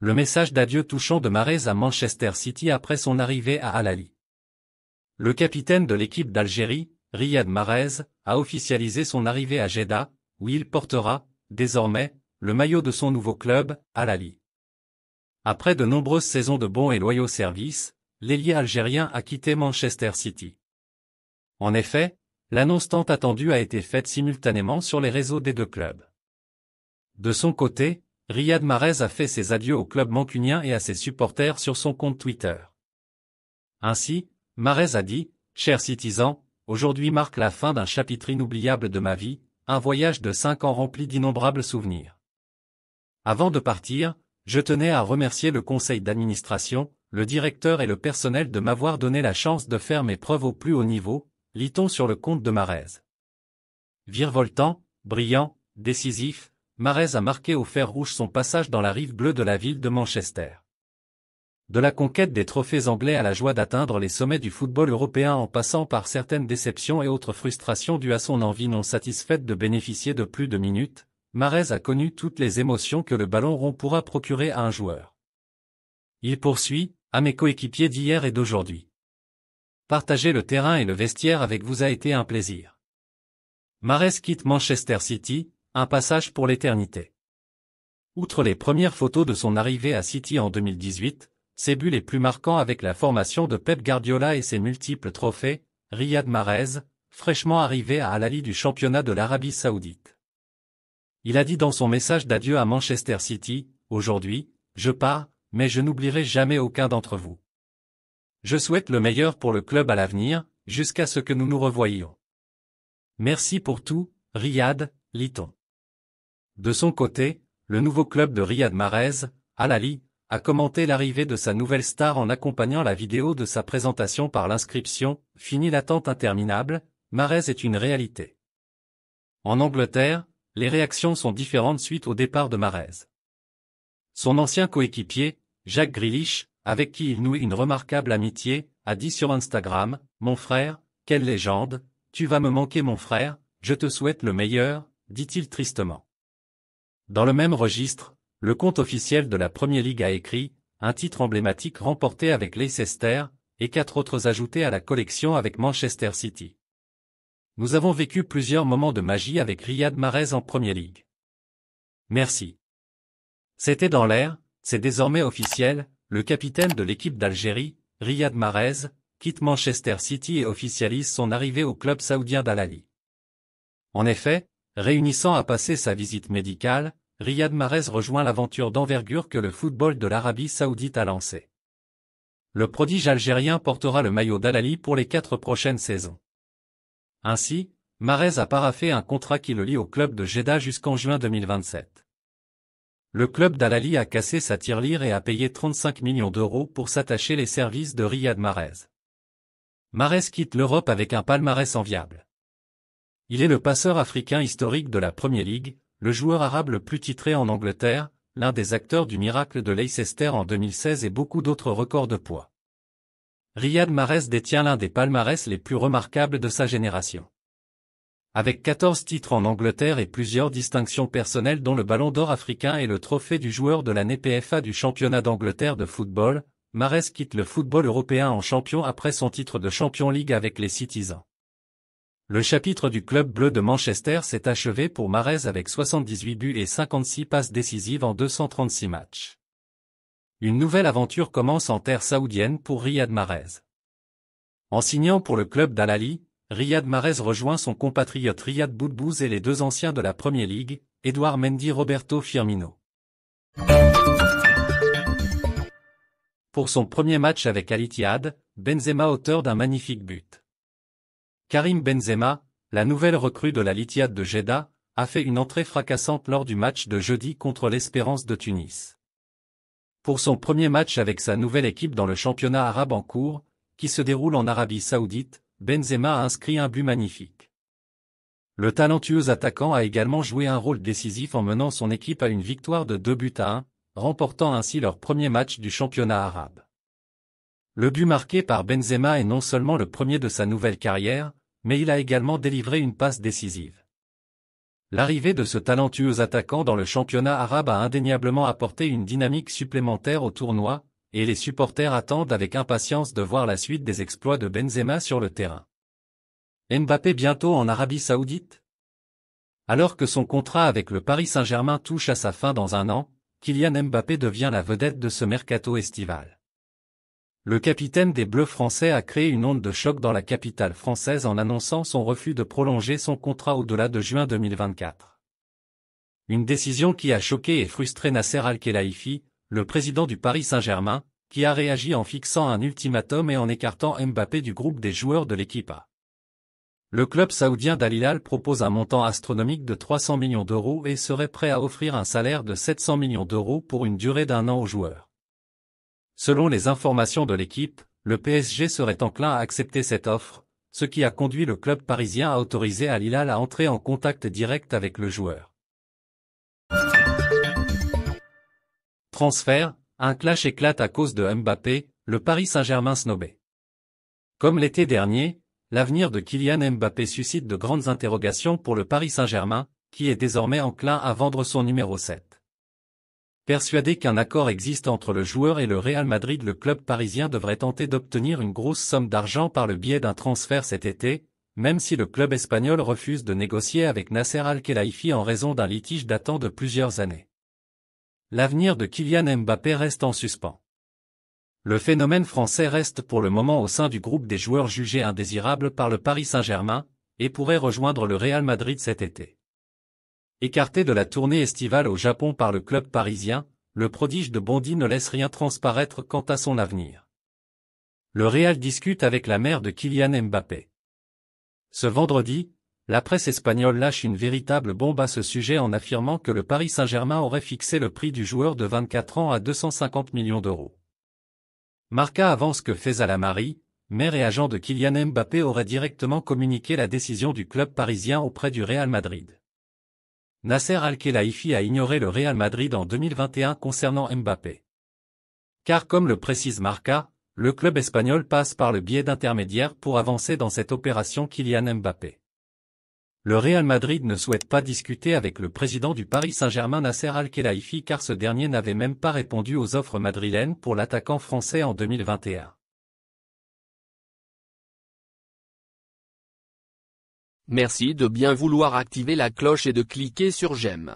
Le message d'adieu touchant de Mahrez à Manchester City après son arrivée à Al Ahly. Le capitaine de l'équipe d'Algérie, Riyad Mahrez, a officialisé son arrivée à Jeddah, où il portera, désormais, le maillot de son nouveau club, Al Ahly. Après de nombreuses saisons de bons et loyaux services, l'ailier algérien a quitté Manchester City. En effet, l'annonce tant attendue a été faite simultanément sur les réseaux des deux clubs. De son côté, Riyad Mahrez a fait ses adieux au club mancunien et à ses supporters sur son compte Twitter. Ainsi, Mahrez a dit « Chers citizens, aujourd'hui marque la fin d'un chapitre inoubliable de ma vie, un voyage de 5 ans rempli d'innombrables souvenirs. Avant de partir, je tenais à remercier le conseil d'administration, le directeur et le personnel de m'avoir donné la chance de faire mes preuves au plus haut niveau », lit-on sur le compte de Mahrez. Virevoltant, brillant, décisif, Mahrez a marqué au fer rouge son passage dans la rive bleue de la ville de Manchester. De la conquête des trophées anglais à la joie d'atteindre les sommets du football européen en passant par certaines déceptions et autres frustrations dues à son envie non satisfaite de bénéficier de plus de minutes, Mahrez a connu toutes les émotions que le ballon rond pourra procurer à un joueur. Il poursuit, à mes coéquipiers d'hier et d'aujourd'hui. Partager le terrain et le vestiaire avec vous a été un plaisir. Mahrez quitte Manchester City, un passage pour l'éternité. Outre les premières photos de son arrivée à City en 2018, ses buts les plus marquants avec la formation de Pep Guardiola et ses multiples trophées, Riyad Mahrez, fraîchement arrivé à Al Ahly du championnat de l'Arabie Saoudite. Il a dit dans son message d'adieu à Manchester City, « Aujourd'hui, je pars, mais je n'oublierai jamais aucun d'entre vous. Je souhaite le meilleur pour le club à l'avenir, jusqu'à ce que nous nous revoyions. Merci pour tout, Riyad, lit-on. » De son côté, le nouveau club de Riyad Mahrez, Al Ahly, a commenté l'arrivée de sa nouvelle star en accompagnant la vidéo de sa présentation par l'inscription « Fini l'attente interminable, Mahrez est une réalité ». En Angleterre, les réactions sont différentes suite au départ de Mahrez. Son ancien coéquipier, Jack Grealish, avec qui il noue une remarquable amitié, a dit sur Instagram « Mon frère, quelle légende, tu vas me manquer mon frère, je te souhaite le meilleur », dit-il tristement. Dans le même registre, le compte officiel de la Premier League a écrit « Un titre emblématique remporté avec Leicester, et 4 autres ajoutés à la collection avec Manchester City. Nous avons vécu plusieurs moments de magie avec Riyad Mahrez en Premier League. Merci. » C'était dans l'air, c'est désormais officiel, le capitaine de l'équipe d'Algérie, Riyad Mahrez, quitte Manchester City et officialise son arrivée au club saoudien d'Al Ahly. En effet, réunissant à passer sa visite médicale, Riyad Mahrez rejoint l'aventure d'envergure que le football de l'Arabie Saoudite a lancée. Le prodige algérien portera le maillot d'Al Ahly pour les 4 prochaines saisons. Ainsi, Mahrez a paraphé un contrat qui le lie au club de Jeddah jusqu'en juin 2027. Le club d'Al Ahly a cassé sa tirelire et a payé 35 millions d'euros pour s'attacher les services de Riyad Mahrez. Mahrez quitte l'Europe avec un palmarès enviable. Il est le passeur africain historique de la Premier League, le joueur arabe le plus titré en Angleterre, l'un des acteurs du miracle de Leicester en 2016 et beaucoup d'autres records de poids. Riyad Mahrez détient l'un des palmarès les plus remarquables de sa génération. Avec 14 titres en Angleterre et plusieurs distinctions personnelles dont le Ballon d'Or africain et le trophée du joueur de l'année PFA du championnat d'Angleterre de football, Mahrez quitte le football européen en champion après son titre de Champions League avec les Citizens. Le chapitre du club bleu de Manchester s'est achevé pour Mahrez avec 78 buts et 56 passes décisives en 236 matchs. Une nouvelle aventure commence en terre saoudienne pour Riyad Mahrez. En signant pour le club d'Al Ahly, Riyad Mahrez rejoint son compatriote Riyad Boudbouz et les 2 anciens de la Premier League, Edouard Mendy Roberto Firmino. Pour son premier match avec Al Ittihad, Benzema auteur d'un magnifique but. Karim Benzema, la nouvelle recrue de l'Al Ittihad de Jeddah, a fait une entrée fracassante lors du match de jeudi contre l'Espérance de Tunis. Pour son premier match avec sa nouvelle équipe dans le championnat arabe en cours, qui se déroule en Arabie Saoudite, Benzema a inscrit un but magnifique. Le talentueux attaquant a également joué un rôle décisif en menant son équipe à une victoire de 2-1, remportant ainsi leur premier match du championnat arabe. Le but marqué par Benzema est non seulement le premier de sa nouvelle carrière, mais il a également délivré une passe décisive. L'arrivée de ce talentueux attaquant dans le championnat arabe a indéniablement apporté une dynamique supplémentaire au tournoi, et les supporters attendent avec impatience de voir la suite des exploits de Benzema sur le terrain. Mbappé bientôt en Arabie Saoudite? Alors que son contrat avec le Paris Saint-Germain touche à sa fin dans un an, Kylian Mbappé devient la vedette de ce mercato estival. Le capitaine des Bleus français a créé une onde de choc dans la capitale française en annonçant son refus de prolonger son contrat au-delà de juin 2024. Une décision qui a choqué et frustré Nasser Al-Khelaifi, le président du Paris Saint-Germain, qui a réagi en fixant un ultimatum et en écartant Mbappé du groupe des joueurs de l'équipe A. Le club saoudien d'Al Hilal propose un montant astronomique de 300 millions d'euros et serait prêt à offrir un salaire de 700 millions d'euros pour une durée d'1 an aux joueurs. Selon les informations de l'équipe, le PSG serait enclin à accepter cette offre, ce qui a conduit le club parisien à autoriser Al Hilal à entrer en contact direct avec le joueur. Transfert, un clash éclate à cause de Mbappé, le Paris Saint-Germain snobé. Comme l'été dernier, l'avenir de Kylian Mbappé suscite de grandes interrogations pour le Paris Saint-Germain, qui est désormais enclin à vendre son numéro 7. Persuadé qu'un accord existe entre le joueur et le Real Madrid, le club parisien devrait tenter d'obtenir une grosse somme d'argent par le biais d'un transfert cet été, même si le club espagnol refuse de négocier avec Nasser Al-Khelaifi en raison d'un litige datant de plusieurs années. L'avenir de Kylian Mbappé reste en suspens. Le phénomène français reste pour le moment au sein du groupe des joueurs jugés indésirables par le Paris Saint-Germain, et pourrait rejoindre le Real Madrid cet été. Écarté de la tournée estivale au Japon par le club parisien, le prodige de Bondy ne laisse rien transparaître quant à son avenir. Le Real discute avec la mère de Kylian Mbappé. Ce vendredi, la presse espagnole lâche une véritable bombe à ce sujet en affirmant que le Paris Saint-Germain aurait fixé le prix du joueur de 24 ans à 250 millions d'euros. Marca avance que Faisal Amari, mère et agent de Kylian Mbappé, aurait directement communiqué la décision du club parisien auprès du Real Madrid. Nasser Al-Khelaifi a ignoré le Real Madrid en 2021 concernant Mbappé. Car comme le précise Marca, le club espagnol passe par le biais d'intermédiaires pour avancer dans cette opération Kylian Mbappé. Le Real Madrid ne souhaite pas discuter avec le président du Paris Saint-Germain Nasser Al-Khelaifi car ce dernier n'avait même pas répondu aux offres madrilènes pour l'attaquant français en 2021. Merci de bien vouloir activer la cloche et de cliquer sur j'aime.